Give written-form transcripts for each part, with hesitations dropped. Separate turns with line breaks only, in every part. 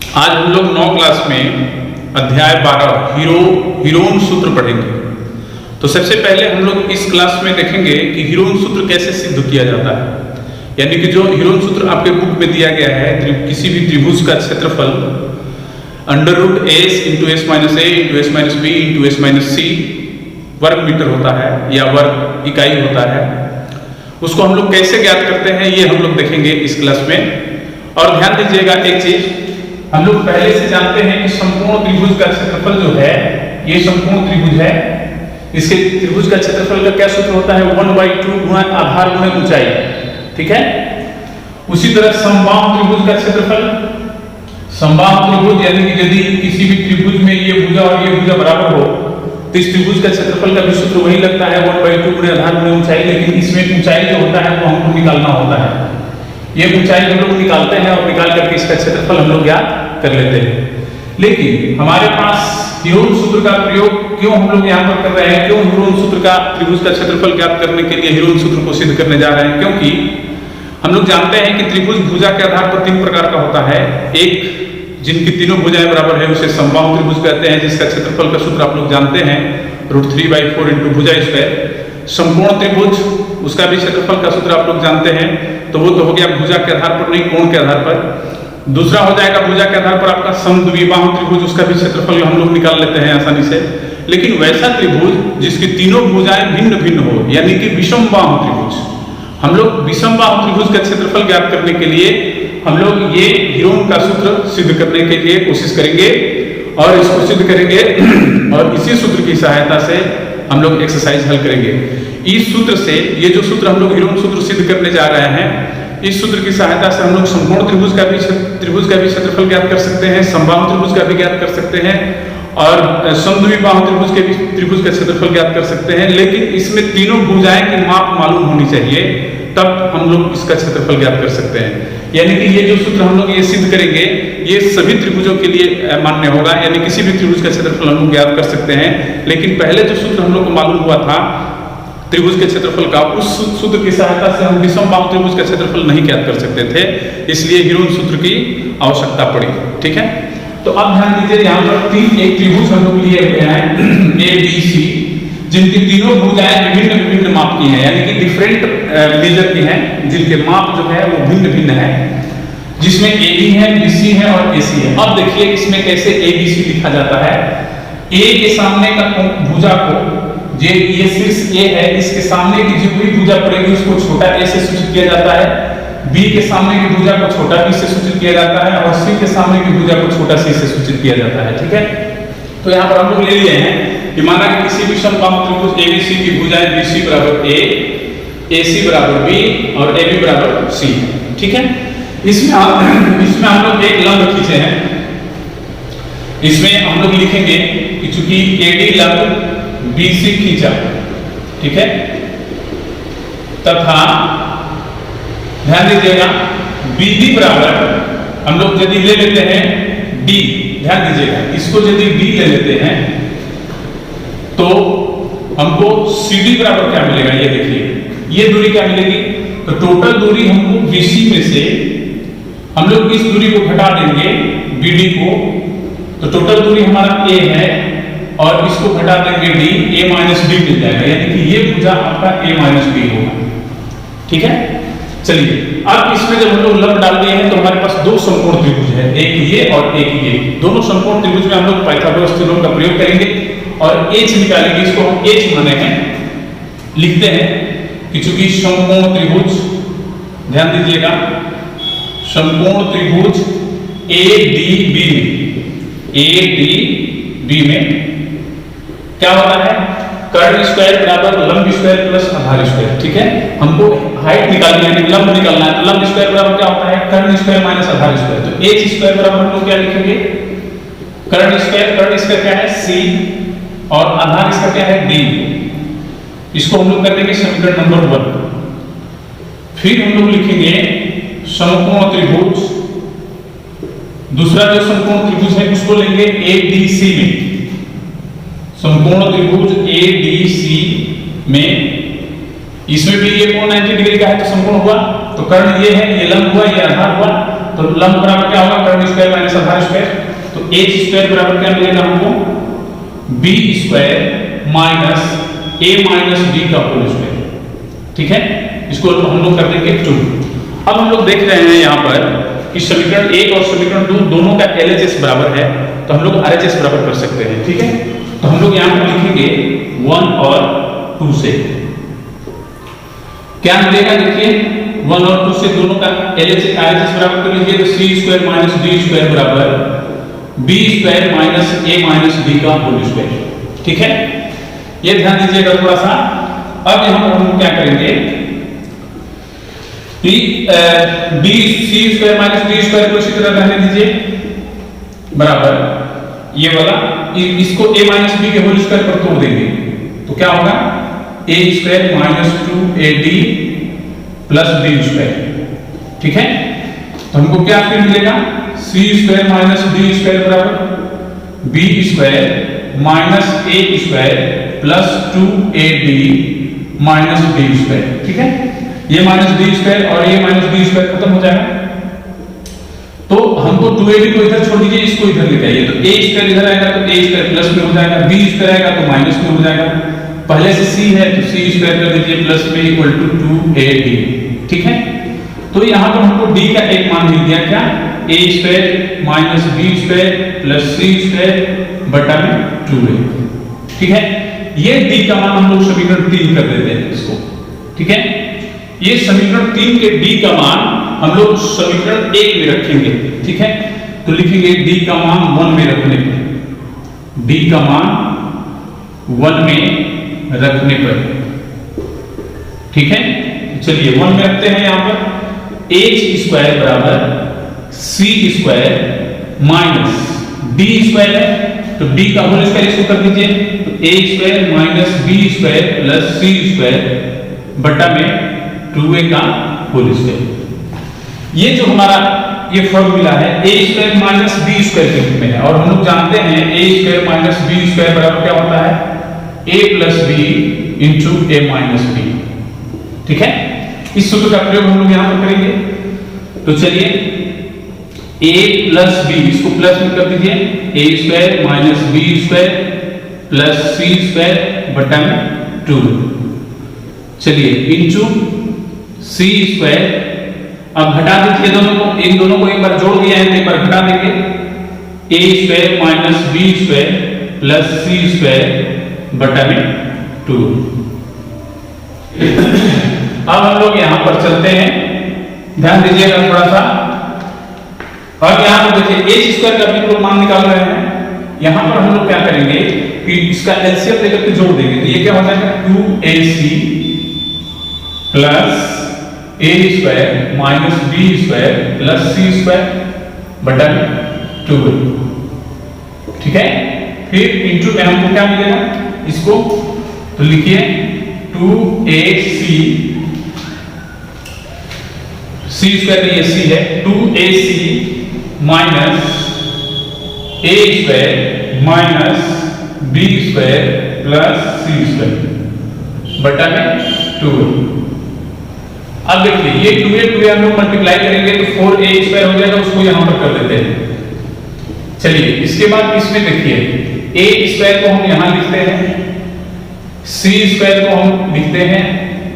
आज हम लोग 9 क्लास में अध्याय 12 हीरोन सूत्र पढ़ेंगे। तो सबसे पहले हम लोग इस क्लास में देखेंगे कि हीरोन सूत्र कैसे सिद्ध किया जाता है। यानी कि जो हीरोन सूत्र आपके बुक में दिया गया है, किसी भी त्रिभुज का क्षेत्रफल √s × s - a × s - b × s - c वर्ग मीटर होता है या वर्ग इकाई होता है। उसको हम लोग कैसे ज्ञात करते हैं ये हम लोग देखेंगे इस क्लास में। और ध्यान दीजिएगा एक चीज, हम लोग पहले से जानते हैं कि संपूर्ण त्रिभुज का क्षेत्रफल जो है, ये संपूर्ण त्रिभुज है, इसके त्रिभुज का क्षेत्रफल का क्या सूत्र होता है? 1/2 गुणा आधार गुणा ऊंचाई। ठीक है। उसी तरह समबाहु त्रिभुज का क्षेत्रफल, समबाहु त्रिभुज यानी कि यदि किसी भी त्रिभुज में ये भुजा और ये भुजा बराबर हो तो इस त्रिभुज का क्षेत्रफल का भी सूत्र वही लगता है 1/2 गुणा आधार गुणा ऊंचाई। लेकिन इसमें ऊंचाई जो होता है वो हमको निकालना होता है। ये ऊंचाई हम लोग निकालते हैं और निकाल करके इसका क्षेत्रफल हम लोग ज्ञात कर लेते हैं। लेकिन हमारे पास हीरोन सूत्र का प्रयोग क्यों हम लोग यहाँ पर कर रहे हैं? क्यों हीरोन सूत्र का त्रिभुज का क्षेत्रफल ज्ञात करने के लिए हीरोन सूत्र को सिद्ध करने जा रहे हैं? क्योंकि हम लोग जानते हैं कि त्रिभुज भुजा के आधार पर 3 प्रकार का होता है। एक जिनकी तीनों भुजाएं बराबर है उसे समबाहु त्रिभुज कहते हैं, जिसका क्षेत्रफल का सूत्र आप लोग जानते हैं √3/4 × भुजा स्क्वायर। संपूर्ण त्रिभुज, उसका भी क्षेत्रफल का सूत्र आप लोग जानते हैं। तो वो तो हो गया भुजा के आधार पर, नहीं कोण के आधार पर। दूसरा हो जाएगा भुजा के आधार पर आपका समद्विबाहु त्रिभुज, उसका भी क्षेत्रफल हम लोग निकाल लेते हैं आसानी से। लेकिन वैसा त्रिभुज जिसकी तीनों भुजाएं भिन्न भिन्न हो, यानी कि विषमबाहु त्रिभुज, हम लोग विषमबाहु त्रिभुज का क्षेत्रफल ज्ञात करने के लिए हम लोग ये हीरोन का सूत्र सिद्ध करने के लिए कोशिश करेंगे और इसको सिद्ध करेंगे और इसी सूत्र की सहायता से हम लोग एक्सरसाइज हल करेंगे। इस सूत्र से, ये जो सूत्र हम लोग हीरोन सूत्र सिद्ध करने जा रहे हैं, इस सूत्र की सहायता से हम लोग संपूर्ण त्रिभुज का भी क्षेत्रफल ज्ञात कर सकते हैं, समबाहु त्रिभुज का भी ज्ञात कर सकते हैं और समद्विबाहु त्रिभुज का क्षेत्रफल ज्ञात कर सकते हैं। लेकिन इसमें तीनों भुजाएं की माप मालूम होनी चाहिए, तब हम लोग इसका क्षेत्रफल ज्ञात कर सकते हैं। यानी कि ये जो सूत्र हम लोग ये सिद्ध करेंगे ये सभी त्रिभुजों के लिए मान्य होगा, यानी किसी भी त्रिभुज का क्षेत्रफल हम लोग ज्ञात कर सकते हैं। लेकिन पहले जो सूत्र हम लोग को मालूम हुआ था त्रिभुज के क्षेत्रफल का, उस सूत्र की सहायता से हम विषमबाहु त्रिभुज का क्षेत्रफल नहीं ज्ञात कर सकते थे, इसलिए हीरोन सूत्र की आवश्यकता पड़ी। ठीक है। तो अब ध्यान दीजिए, यहाँ पर एक त्रिभुज हम लोग लिए हुए हैं ABC, जिनकी तीनों भुजाएं विभिन्न माप की हैं, यानी कि डिफरेंट मेजर की हैं, जिनके माप जो है वो भिन्न है, जिसमें AB है, BC है और AC है। अब देखिए इसमें कैसे ABC लिखा जाता है। A के सामने का भुजा को, ये शीर्ष A है, इसके सामने की जो भी भुजा पड़ेगी उसको छोटा a से सूचित किया जाता है। B के सामने की भुजा को छोटा b से सूचित किया जाता है और C के सामने की भुजा को छोटा c से सूचित किया जाता है। ठीक है। तो यहाँ पर हम लोग ले लिए हैं कि माना कि किसी विषमबाहु त्रिभुज ABC की भुजाएं BC = A, AC = B और AB = C। ठीक है। इसमें हम लोग एक लंब खींचे हैं। इसमें हम लोग लिखेंगे कि चूंकि AD लंब BC खींचा, ठीक है, तथा ध्यान दीजिएगा BD बराबर हम लोग यदि ले लेते हैं D, ध्यान दीजिएगा इसको यदि D ले लेते हैं तो हमको CD बराबर क्या मिलेगा? ये देखिए, ये दूरी क्या मिलेगी? तो टोटल दूरी हमको BC में से हम लोग इस दूरी को घटा देंगे BD को, तो टोटल दूरी हमारा A है और इसको घटा देंगे D, A - B मिल जाएगा, यानी कि ये भुजा आपका A - B होगा। ठीक है। चलिए अब इसमें जब हम लोग लंब डाल दिए हैं तो हमारे पास 2 संपूर्ण त्रिभुज है, एक ये और एक ये। दोनों संपूर्ण त्रिभुज में हम लोग पाइथागोरस थ्योरम का प्रयोग करेंगे और H निकालेंगे। इसको हम H माने हैं, लिखते हैं कि चूंकि संपूर्ण त्रिभुज, ध्यान दीजिएगा, संपूर्ण त्रिभुज ADB में क्या होता है? कर्ण स्क्वायर बराबर लंब स्क्वायर प्लस आधार स्क्वायर। ठीक है। हमको हाइट निकालनी है, लंब निकालना है, तो लंब स्क्वायर बराबर क्या होता है? कर्ण स्क्वायर माइनस आधार स्क्वायर। तो H स्क्वायर बराबर हम लोग क्या लिखेंगे? कर्ण स्क्वायर क्या है? C और आधार इसका क्या है? D। इसको हम लोग कर देंगे समीकरण नंबर 1। फिर हम लोग लिखेंगे समकोण त्रिभुज, दूसरा जो समकोण त्रिभुज है उसको लेंगे ADC में। समकोण त्रिभुज ADC में, इसमें भी ये कोण 90 डिग्री का है तो समकोण हुआ, तो कर्ण ये है, ये लंब हुआ, ये आधार हुआ, तो लंब बराबर क्या होगा, कर्ण स्क्वायर माइनस आधार स्क्वायर, तो h स्क्वायर बराबर क्या मिलेगा हमको, b square minus a minus b का होल स्क्वायर। ठीक है, इसको हम लोग कर देंगे 2। अब हम लोग देख रहे हैं यहाँ पर कि समीकरण 1 और समीकरण 2 दोनों का LHS बराबर है, तो हम लोग RHS बराबर कर सकते हैं। ठीक है, तो हम लोग यहाँ पर लिखेंगे 1 और 2 से क्या मिलेगा, देखिए 1 और 2 से दोनों का RHS बराबर कर लीजिए, तो c square minus d square बराबर b square minus a minus b का होल स्क्वायर। ठीक है, ये ध्यान दीजिएगा थोड़ा सा। अब यहाँ पर हम क्या करेंगे कि b c square minus d square को इसी तरह रहने दीजिए बराबर ये वाला, इसको a माइनस b के होल स्क्वायर पर तोड़ देंगे, तो क्या होगा a square minus 2ad plus b square. ठीक है, तो हमको क्या फिर मिलेगा, c square minus d square बराबर b square minus a square plus 2ad minus b square. ठीक है, ये माइनस d स्क्वायर और ये माइनस b स्क्वायर खत्म हो जाएगा, तो हमको 2ad को इधर छोड़ दीजिए, इसको इधर लेके आइए, तो a स्क्वायर इधर आएगा तो a स्क्वायर प्लस में हो जाएगा, b स्क्वायर आएगा तो माइनस में हो जाएगा, पहले से c है तो c स्क्वायर कर दीजिए प्लस में इक्वल टू 2ad। ठीक है, तो यहाँ पर हमको d का एक मान मिल गया, क्या, a square minus b square plus c square बटा में 2a। ठीक है, ये d का मान हम लोग समीकरण 3 कर देते हैं इसको। ठीक है, ये समीकरण 3 के d का मान हम लोग समीकरण 1 में रखेंगे। ठीक है, तो लिखेंगे d का मान 1 में रखने पर, d का मान 1 में रखने पर। ठीक है, चलिए 1 में रखते हैं, यहाँ पर h स्क्वायर बराबर c square minus d square है, तो d का होल स्क्वायर इसको कर दीजिए, तो a square minus b square plus c square बटा में 2a का होल स्क्वायर। ये जो हमारा ये फॉर्मूला है a square minus b square के रूप में है, और हम लोग जानते हैं a square minus b square बराबर क्या होता है, a plus b into a minus b। ठीक है, इस सूत्र का प्रयोग हम लोग यहाँ पर करेंगे, तो चलिए a प्लस b, इसको प्लस में कर दीजिए, a square minus b square plus c square बटा में 2, चलिए इंटू c स्क्वायर। अब घटा दीजिए दोनों को, इन दोनों को एक बार जोड़ दिया है तो एक बार घटा देंगे, a square minus b square plus c square बटा में 2। अब हम लोग यहां पर चलते हैं, ध्यान दीजिएगा थोड़ा सा। और यहां पर देखिए h स्क्वायर का भी लोग मान निकाल रहे हैं, यहां पर हम लोग क्या करेंगे कि इसका एलसीएम लेकर के जोड़ देंगे, तो ये क्या हो जाएगा 2ac plus a square minus b square plus c square बटा 2। ठीक है, फिर इंटू में हमको क्या मिलेगा, इसको तो लिखिए 2ac, c स्क्वायर में ये c है, 2ac minus a square minus b square plus c square बटा में 2। अब देखिए ये 2a हम लोग मल्टीप्लाई करेंगे तो 4a स्क्वायर हो जाएगा, उसको यहां पर कर देते हैं। चलिए इसके बाद इसमें देखिए a स्क्वायर को हम यहां लिखते हैं, c स्क्वायर को हम लिखते हैं,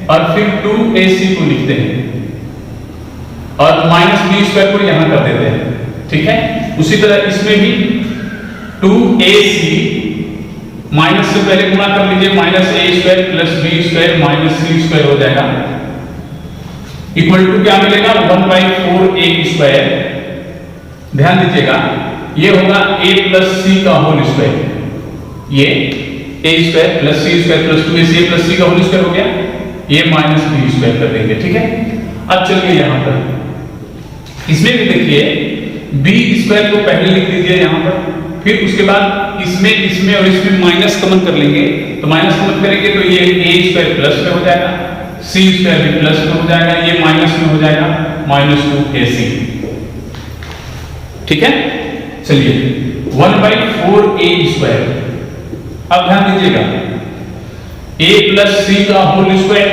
और फिर 2ac को लिखते हैं, और माइनस b स्क्वायर को यहां कर देते हैं। ठीक है, उसी तरह इसमें भी 2ac माइनस से पहले गुणा कर लीजिए, minus a square plus b square minus c square हो जाएगा, इक्वल टू क्या मिलेगा 1/4a स्क्वायर। ध्यान दीजिएगा ये होगा a प्लस c का होल स्क्वायर, ये a square plus c square plus 2ac plus c का होल स्क्वायर हो गया, ये माइनस b स्क्वायर कर देंगे। ठीक है, अब चलिए यहां पर इसमें भी देखिए b स्क्वायर को पहले लिख दीजिए यहां पर, फिर उसके बाद इसमें और इसमें माइनस कॉमन कर लेंगे, तो माइनस कॉमन करेंगे तो ये a स्क्वायर प्लस में हो जाएगा, c स्क्वायर भी प्लस में हो जाएगा, ये माइनस में हो जाएगा, माइनस 2ac। ठीक है, चलिए 1/4a स्क्वायर। अब ध्यान दीजिएगा a प्लस c का whole square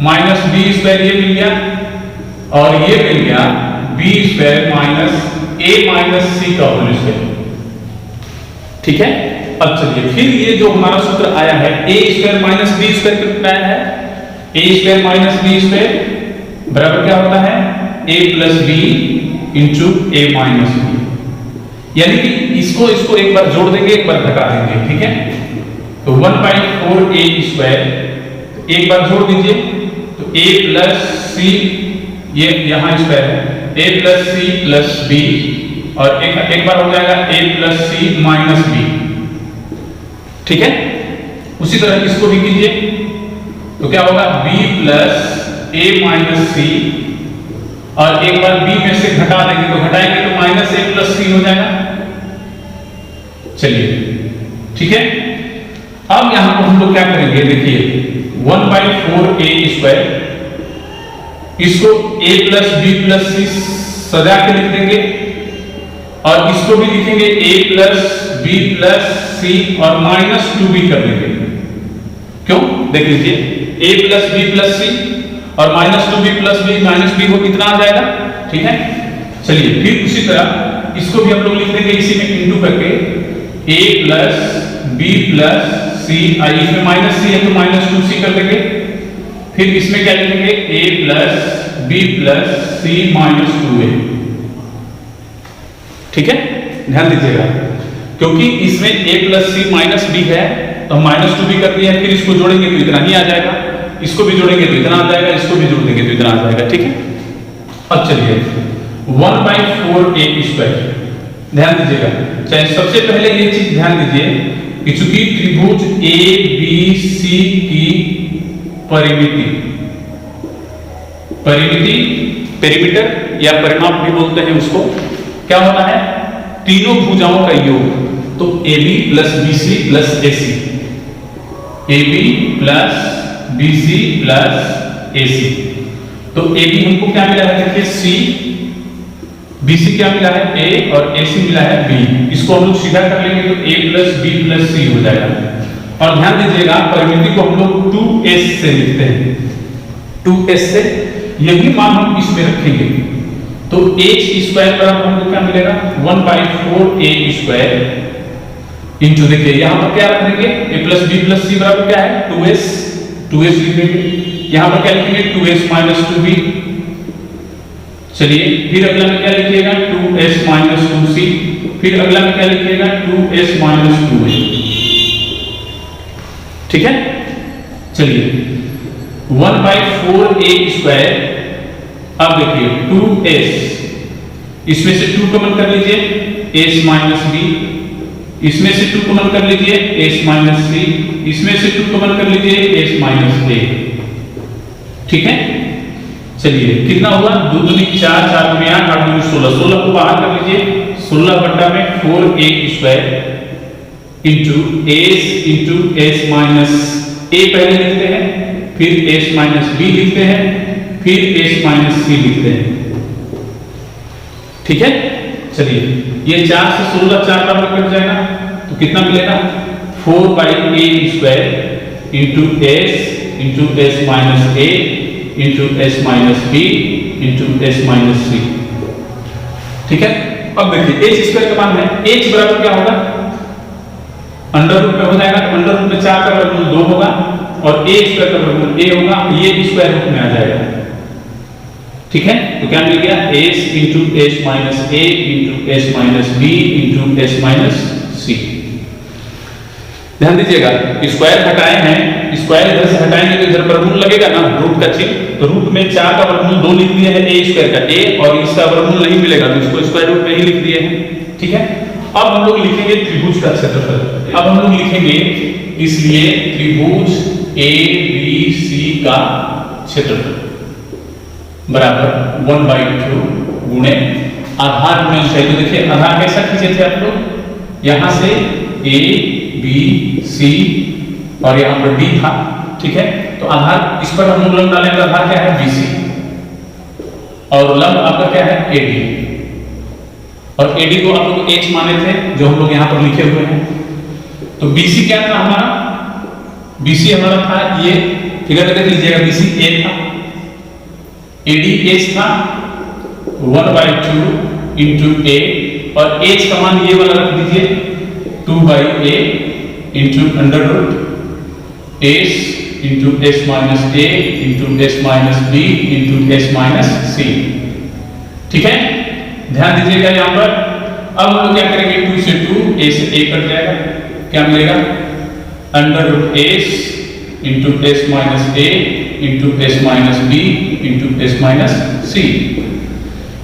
minus b square ये मिल गया, और ये मिल गया b square minus a minus c का होल स्क्वायर। ठीक है, अब चलिए फिर ये जो हमारा सूत्र आया है ए स्क्वायर माइनस बी स्क्वायर कितना आया है, ए स्क्वायर माइनस बी स्क्वायर बराबर क्या होता है A plus B into A minus B. यानी कि इसको एक बार जोड़ देंगे, एक बार घटा देंगे। ठीक है, तो 1/4 ए स्क्वायर एक बार जोड़ दीजिए तो ए प्लस सी, ये यहां स्क्वायर है, A plus C plus B, और एक बार हो जाएगा ए प्लस सी माइनस बी। ठीक है, उसी तरह इसको भी कीजिए तो क्या होगा b प्लस ए माइनस सी, और एक बार b में से घटा देंगे तो घटाएंगे तो माइनस ए प्लस सी हो जाएगा। चलिए ठीक है, अब यहां पर हम लोग क्या करेंगे, देखिए 1/4 ए स्क्वायर, इसको a plus B plus c सजा के लिख देंगे, और इसको भी लिखेंगे a plus B plus c और माइनस 2b कर देंगे। क्यों, देख लीजिए a plus B plus c और minus 2b plus b minus b को कितना आ जाएगा। ठीक है, चलिए फिर उसी तरह इसको भी हम लोग लिख देंगे इसी में इंटू करके a प्लस बी प्लस सी, इसमें माइनस सी है तो माइनस 2c कर देंगे। फिर इसमें क्या लिखेंगे a plus B plus c minus 2a। ठीक है, ध्यान दीजिएगा क्योंकि इसमें a plus c minus b है तो माइनस 2b कर दिया है, फिर इसको जोड़ेंगे तो इतना ही आ जाएगा, इसको भी जोड़ेंगे तो इतना आ जाएगा, इसको भी जोड़ देंगे तो इतना आ जाएगा। ठीक है, अब चलिए 1/4 ए स्क्वायर, ध्यान दीजिएगा, चाहे सबसे पहले ये चीज ध्यान दीजिए कि चूंकि त्रिभुज ए बी सी की पेरीमीटर या परिमाप भी बोलते हैं उसको, क्या होता है तीनों भुजाओं का योग, तो A B plus B C plus A C, A B plus B C plus A C. तो ए बी हमको क्या मिला है, देखिए सी, बी सी क्या मिला है ए, और ए सी मिला है बी। इसको हम लोग सीधा कर लेंगे तो ए प्लस बी प्लस सी हो जाएगा। और ध्यान दीजिएगा परिमिति को हम लोग 2s से लिखते हैं, 2s से यही मान हम इसमें रखेंगे तो h स्क्वायर बराबर हमको क्या मिलेगा 1/4 ए स्क्वायर इंटू, देखिए यहां पर क्या रख देंगे a प्लस बी प्लस सी बराबर क्या है 2s लिख देंगे, यहां पर क्या लिखेंगे 2s माइनस 2b। चलिए फिर अगला में क्या लिखिएगा 2s माइनस 2c, फिर अगला में क्या लिखिएगा 2s माइनस 2a। ठीक है, चलिए 1/4 ए स्क्वायर, अब देखिए 2s, इसमें से 2 कॉमन कर लीजिए s माइनस b, इसमें से 2 कॉमन कर लीजिए s माइनस c, इसमें से 2 कॉमन कर लीजिए s माइनस a। ठीक है, चलिए कितना हुआ 2 दूनी 4, 4 दूनी 8, 8 दूनी 16, 16 को बाहर कर लीजिए, 16 बटा में 4a square into s minus a पहले लिखते हैं, फिर s माइनस b लिखते हैं, फिर s माइनस c लिखते हैं। ठीक है, चलिए ये 4 से 16 4 बराबर कट जाएगा तो कितना मिलेगा 4/a square into s minus a into s minus b into s minus c। ठीक है, अब देखिए h स्क्वायर का मान है, h बराबर क्या होगा अंडर रूट में हो जाएगा, तो अंडर रूट में 4 का वर्गमूल 2 होगा और a स्क्वायर का वर्गमूल a होगा, ये स्क्वायर रूट में आ जाएगा। ठीक है, तो क्या मिल गया s into s minus a into s minus b into s minus c। ध्यान दीजिएगा स्क्वायर हटाए हैं, स्क्वायर इधर से हटाएंगे तो इधर वर्गमूल लगेगा ना रूट का चिन्ह, तो रूट में 4 का वर्गमूल 2 लिख दिया है a स्क्वायर का a, और इसका वर्गमूल नहीं मिलेगा तो इसको स्क्वायर रूट में ही लिख दिए हैं। ठीक है, अब हम लोग लिखेंगे त्रिभुज का क्षेत्रफल। अब हम लोग लिखेंगे इसलिए त्रिभुज ए बी सी का क्षेत्रफल बराबर 1/2 गुणे आधार गुणे ऊंचाई। तो देखिए आधार कैसा खींचे थे आप लोग, यहां से ए बी सी और यहां पर डी था। ठीक है, तो आधार इस पर हम लोग लंब डालेंगे, आधार क्या है बीसी और लंब आपका क्या है एडी, और एडी को आप लोग एच माने थे जो हम लोग यहां पर लिखे हुए हैं। तो बीसी क्या था हमारा, बीसी हमारा था ये फिगर में देख लीजिएगा बीसी ए था, AD एच था 1/2 इंटू ए, और एच का मान ये वाला रख दीजिए 2/a into under root S into S minus A into S minus B into S minus C. ठीक है, ध्यान दीजिएगा यहाँ पर। अब हम लोग क्या करेंगे, 2 से 2 ए से ए कट जाएगा, क्या मिलेगा under root S into S minus A into S minus B into S minus C.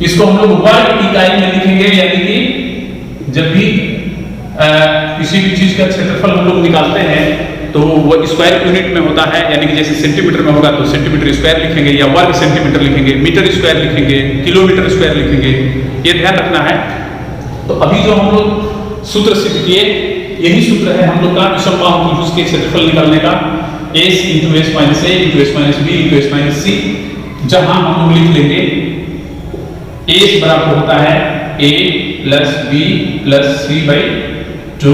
इसको हम लोग वर्ग इकाई में लिखेंगे, यानी कि जब भी किसी भी चीज का क्षेत्रफल हम लोग निकालते हैं तो वो स्क्वायर यूनिट में होता है, यानी कि जैसे सेंटीमीटर में होगा तो सेंटीमीटर स्क्वायर लिखेंगे, या वर्ग सेंटीमीटर लिखेंगे, मीटर स्क्वायर लिखेंगे, किलोमीटर स्क्वायर लिखेंगे, ये ध्यान रखना है। तो अभी जो हम लोग सूत्र सिद्ध किए, यही सूत्र है हम लोग का विषमबाहु त्रिभुज के क्षेत्रफल निकालने का, S into S minus A into S minus B into S minus C, जहां हम लोग लिख लेंगे एस बराबर होता है A plus B plus C by 2,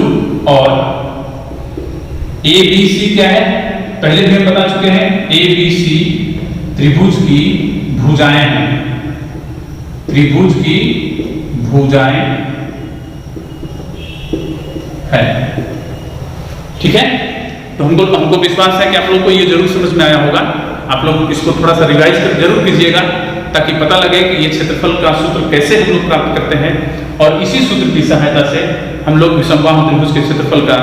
और ए बी सी क्या है, पहले भी हम बता चुके हैं, ए बी सी त्रिभुज की भुजाएं हैं, त्रिभुज की भुजाएं है। ठीक है, तो हमको विश्वास है कि आप लोग को ये जरूर समझ में आया होगा। आप लोग इसको थोड़ा सा रिवाइज कर जरूर कीजिएगा, ताकि पता लगे कि ये क्षेत्रफल का सूत्र कैसे हम लोग प्राप्त करते हैं, और इसी सूत्र की सहायता से हम लोग विषमबाहु त्रिभुज के क्षेत्रफल का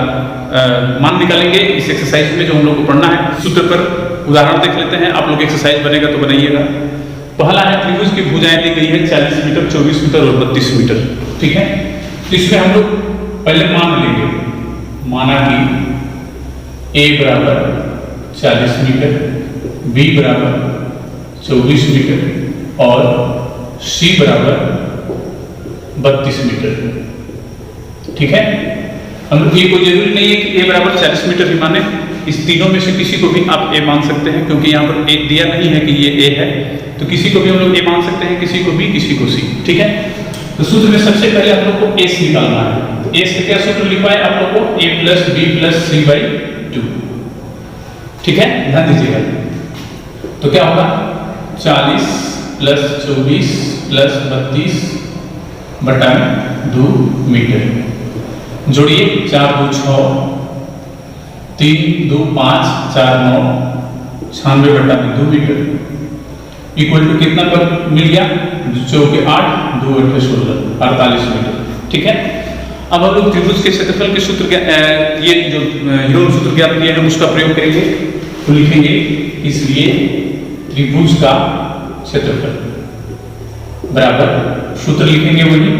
मान निकालेंगे। इस एक्सरसाइज में जो हम लोग को पढ़ना है, सूत्र पर उदाहरण देख लेते हैं। आप लोग एक्सरसाइज बनेगा तो बनाइएगा। पहला है, त्रिभुज की भुजाएं दी गई है 40 मीटर, 24 मीटर और 32 मीटर। ठीक है, तो इसमें हम लोग पहले मान लेंगे, माना कि ए बराबर 40 मीटर, बी बराबर 24 मीटर और सी बराबर 32 मीटर। ठीक है, हम लोग ये कोई जरूरी नहीं है कि ए बराबर 40 मीटर ही माने, इस तीनों में से किसी को भी आप ए मान सकते हैं, क्योंकि यहाँ पर ए दिया नहीं है कि ये ए है, तो किसी को भी हम लोग ए मान सकते हैं, किसी को बी, किसी को सी। ठीक है, तो सूत्र में सबसे पहले हम लोग को एस निकालना है। तो एस का क्या सूत्र लिखा है आप लोग को, A plus B plus C by 2। ठीक है, ध्यान दीजिएगा। तो क्या होगा, 40 प्लस 24 प्लस 32 बटा 2 मीटर। जोड़िए, 4 2 6, 3 2 5, 4 9, 96 बटा 2 मीटर इक्वल टू कितना पर मिल गया, 4 के 8, 2 8 16, 48 मीटर। ठीक है, अब हम लोग त्रिभुज के क्षेत्रफल के सूत्र के ये जो ह्यूम सूत्र ज्ञात किया है उसका प्रयोग करेंगे। तो लिखेंगे, इसलिए त्रिभुज का क्षेत्रफल बराबर, सूत्र लिखेंगे वही,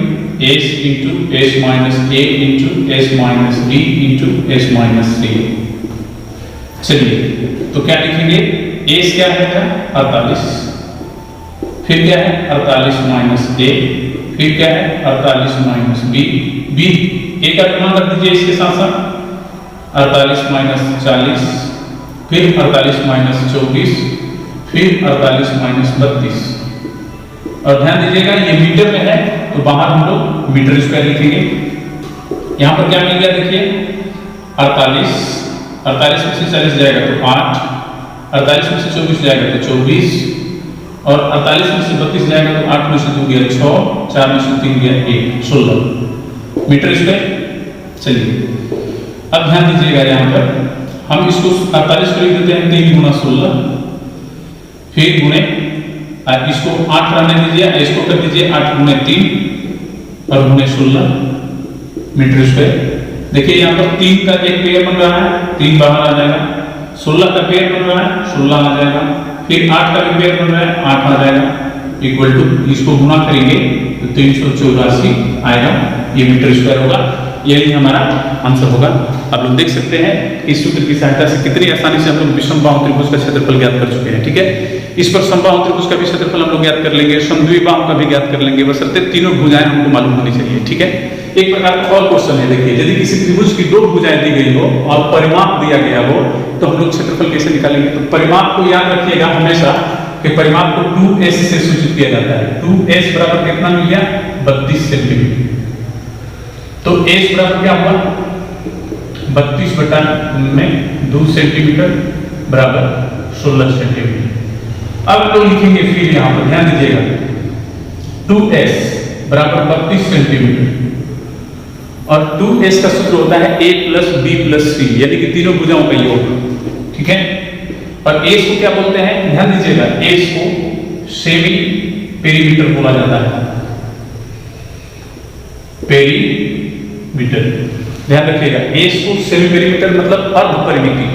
S into S minus A into S minus B into S minus C. चलिए, तो क्या लिखेंगे, एस क्या है 48, फिर क्या है 48 माइनस ए, फिर क्या है 48 माइनस बी, बी ए का मान रख दीजिए इसके साथ साथ 48 माइनस 40, फिर 48 माइनस 24, फिर 48 माइनस 32। और ध्यान दीजिएगा ये मीटर में है, तो बाहर हम लोग मीटर स्क्वायर लिखेंगे। यहाँ पर क्या मिल गया, देखिए 48 में से 40 जाएगा तो 8, 48 में से 24 जाएगा तो 24, और 48 में से 32 जाएगा तो 8 में से 2 गया 6, 4 में से 3 गया 1, 16 मीटर स्क्वायर। चलिए, अब ध्यान दीजिएगा, यहाँ पर हम इसको 48 को लिख देते हैं 3 गुना 16, फिर गुणे, इसको 8 रहने दीजिए, इसको कर दीजिए 8 गुणे 3 और गुणे 16 मीटर स्क्वायर। देखिए यहाँ पर 3 का एक पेयर बन रहा है, 3 बाहर आ जाएगा, 16 का पेयर बन रहा है, 16 आ जाएगा, फिर 8 का भी पेयर बन रहा है, 8 आ जाएगा, इक्वल टू, इसको गुना करेंगे तो 384 आएगा, ये मीटर स्क्वायर होगा। यही हमारा आंसर होगा। आप लोग देख सकते हैं इस सूत्र की सहायता से कितनी आसानी से हम लोग विषमबाहु त्रिभुज का क्षेत्रफल ज्ञात कर चुके हैं। ठीक है, इस पर समबाहु त्रिभुज का भी क्षेत्रफल हम लोग ज्ञात कर लेंगे, समद्विबाहु का भी ज्ञात कर लेंगे, बशर्ते तीनों भुजाएं हमको मालूम होनी चाहिए। ठीक है, एक प्रकार का और क्वेश्चन है, देखिए यदि किसी त्रिभुज की 2 भुजाएं दी गई हो और परिमाप दिया गया हो, तो हम लोग क्षेत्रफल कैसे निकालेंगे। तो परिमाप को याद रखिएगा हमेशा कि परिमाप को 2s से सूचित किया जाता है। 2s बराबर कितना मिल गया, 32 सेंटीमीटर। तो s बराबर क्या हुआ, 32 बटा में 2 सेंटीमीटर बराबर 16 सेंटीमीटर। अब लोग लिखेंगे फिर यहाँ पर ध्यान दीजिएगा 2s बराबर 32 सेंटीमीटर और 2s का सूत्र होता है a plus b plus c यानी कि तीनों भुजाओं का योग, ठीक है। और s को क्या बोलते हैं, ध्यान दीजिएगा, s को सेमी पेरीमीटर बोला जाता है, पेरीमीटर, ध्यान रखिएगा। s को सेमी पेरीमीटर मतलब अर्ध परिमिति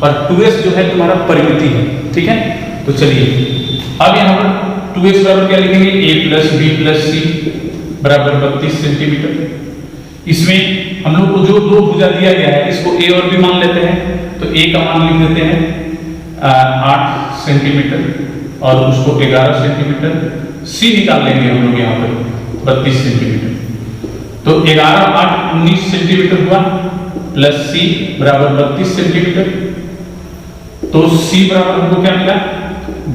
और 2s जो है तुम्हारा परिमिति है, ठीक है। तो चलिए अब यहाँ पर 2s बराबर क्या लिखेंगे, a plus b plus c बराबर 32 सेंटीमीटर। इसमें हम लोग को जो दो भुजा दिया गया है इसको a और b मान लेते हैं, तो a का मान लिख देते हैं 8 सेंटीमीटर और उसको 11 सेंटीमीटर, c निकाल लेंगे हम लोग यहाँ पर 32 सेंटीमीटर। तो 11 8 19 सेंटीमीटर हुआ प्लस c बराबर 32 सेंटीमीटर। तो c बराबर हमको क्या मिला,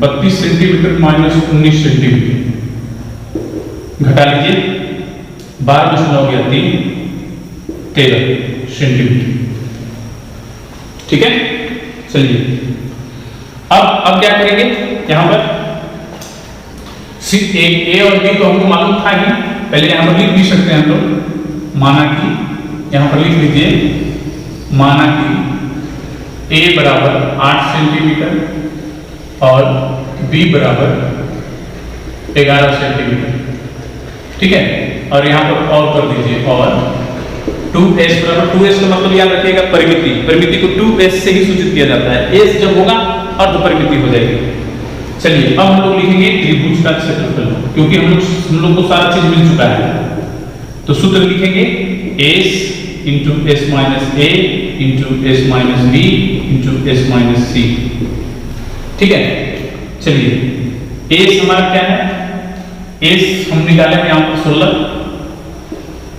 32 सेंटीमीटर माइनस 19 सेंटीमीटर, घटा लीजिए 12 में हो गया 3 13 सेंटीमीटर, ठीक है। चलिए अब क्या करेंगे, यहां पर a और b तो हमको मालूम था ही, पहले यहां पर लिख भी सकते हैं हम लोग, माना कि यहां पर लिख लीजिए, माना कि a बराबर 8 सेंटीमीटर और b बराबर 11 सेंटीमीटर, ठीक है। और यहाँ पर और कर दीजिए, और 2s बराबर 2s का मतलब याद रखिएगा परिमिति, परिमिति को 2s से ही सूचित किया जाता है, s जब होगा अर्ध परिमिति हो जाएगी। चलिए अब हम लोग लिखेंगे त्रिभुज का क्षेत्रफल, क्योंकि हम लोग को सारा चीज मिल चुका है। तो सूत्र लिखेंगे s into s minus a into s minus b into s minus c, ठीक है। चलिए s हमारा क्या है, s हम निकालेंगे यहाँ पर 16,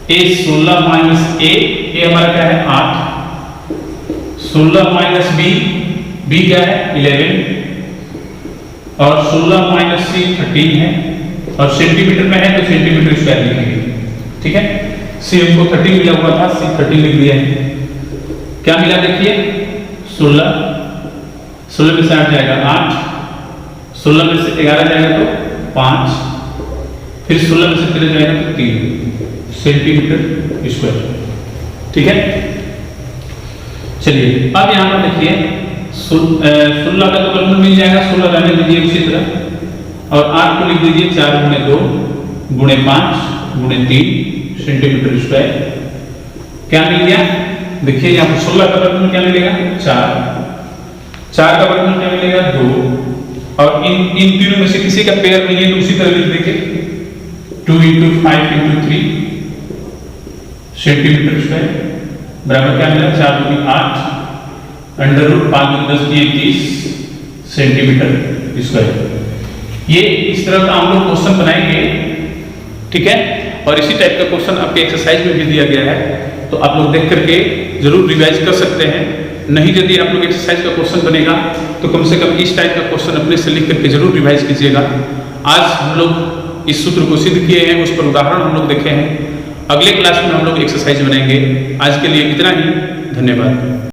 a 16 माइनस a हमारा क्या है 8, 16 माइनस b क्या है 11 और 16 माइनस c 13 है, और सेंटीमीटर में है तो सेंटीमीटर स्क्वायर लिखेंगे, ठीक है। c हमको 13 मिला हुआ था, c 13 लिख दिया है। क्या मिला देखिए, 16 में से 8 जाएगा 8, 16 में से 11 जाएगा तो 5, फिर 16 में से 13 जाएगा तो 3 सेंटीमीटर स्क्वायर, ठीक है। चलिए अब यहाँ पर देखिए 16 का तो वर्गमूल मिल जाएगा, 16 रहने दीजिए उसी तरह, और 8 को लिख दीजिए 4 गुणे 2 गुणे 5 गुणे 3 सेंटीमीटर स्क्वायर। क्या मिल गया, देखिए यहाँ पर 16 का वर्गमूल क्या मिलेगा 4 का वर्गमूल क्या मिलेगा 2, और इन तीनों में से किसी का पेयर नहीं है तो उसी तरह लिख देंगे 2 × 5 × 3 सेंटीमीटर स्क्वायर बराबर क्या मिला 4 × 8 अंडर रूट 5 × 10 = 30 सेंटीमीटर स्क्वायर। ये इस तरह का हम लोग क्वेश्चन बनाएंगे, ठीक है। और इसी टाइप का क्वेश्चन आपके एक्सरसाइज में भी दिया गया है, तो आप लोग देख करके जरूर रिवाइज कर सकते हैं। नहीं यदि आप लोग एक्सरसाइज का क्वेश्चन बनेगा तो कम से कम इस टाइप का क्वेश्चन अपने से लिख करके जरूर रिवाइज कीजिएगा। आज हम लोग इस सूत्र को सिद्ध किए हैं, उस पर उदाहरण हम लोग देखे हैं। अगले क्लास में हम लोग एक्सरसाइज बनाएंगे। आज के लिए इतना ही, धन्यवाद।